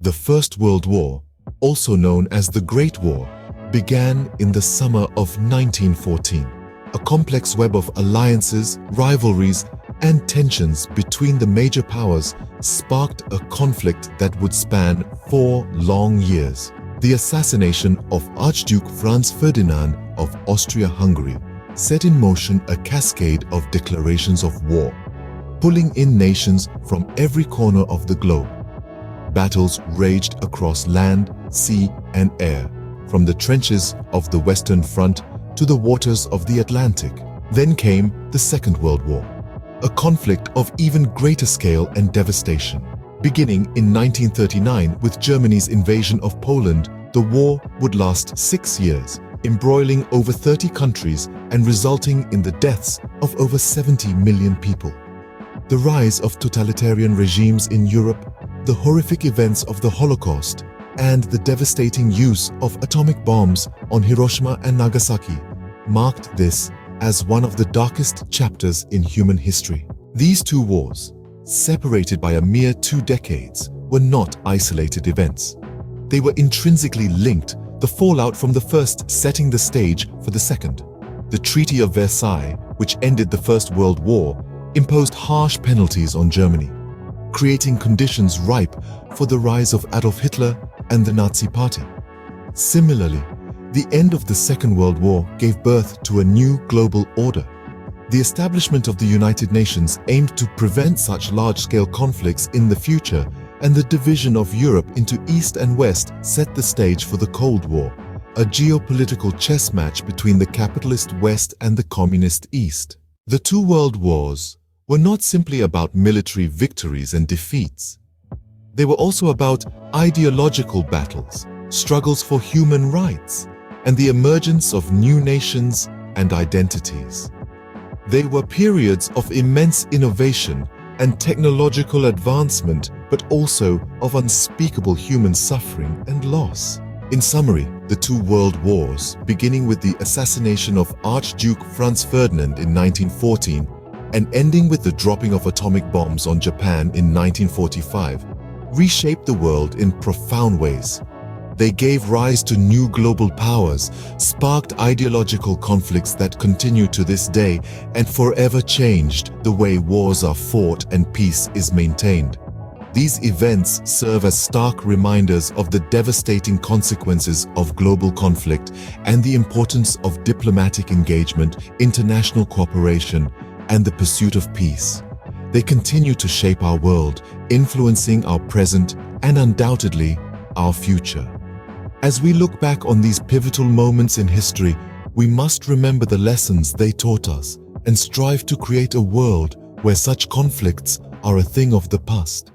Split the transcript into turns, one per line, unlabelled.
The First World War, also known as the Great War, began in the summer of 1914. A complex web of alliances, rivalries, and tensions between the major powers sparked a conflict that would span 4 long years. The assassination of Archduke Franz Ferdinand of Austria-Hungary set in motion a cascade of declarations of war, pulling in nations from every corner of the globe. Battles raged across land, sea, and air, from the trenches of the Western Front to the waters of the Atlantic. Then came the Second World War, a conflict of even greater scale and devastation. Beginning in 1939 with Germany's invasion of Poland, the war would last 6 years, embroiling over 30 countries and resulting in the deaths of over 70 million people. The rise of totalitarian regimes in Europe, the horrific events of the Holocaust, and the devastating use of atomic bombs on Hiroshima and Nagasaki marked this as one of the darkest chapters in human history. These two wars, separated by a mere 2 decades, were not isolated events. They were intrinsically linked, the fallout from the first setting the stage for the second. The Treaty of Versailles, which ended the First World War, imposed harsh penalties on Germany, creating conditions ripe for the rise of Adolf Hitler and the Nazi Party. Similarly, the end of the Second World War gave birth to a new global order. The establishment of the United Nations aimed to prevent such large-scale conflicts in the future, and the division of Europe into East and West set the stage for the Cold War, a geopolitical chess match between the capitalist West and the communist East. The 2 world wars were not simply about military victories and defeats. They were also about ideological battles, struggles for human rights, and the emergence of new nations and identities. They were periods of immense innovation and technological advancement, but also of unspeakable human suffering and loss. In summary, the 2 world wars, beginning with the assassination of Archduke Franz Ferdinand in 1914 and ending with the dropping of atomic bombs on Japan in 1945, reshaped the world in profound ways. They gave rise to new global powers, sparked ideological conflicts that continue to this day, and forever changed the way wars are fought and peace is maintained. These events serve as stark reminders of the devastating consequences of global conflict and the importance of diplomatic engagement, international cooperation, and the pursuit of peace. They continue to shape our world, influencing our present and undoubtedly our future. As we look back on these pivotal moments in history, we must remember the lessons they taught us and strive to create a world where such conflicts are a thing of the past.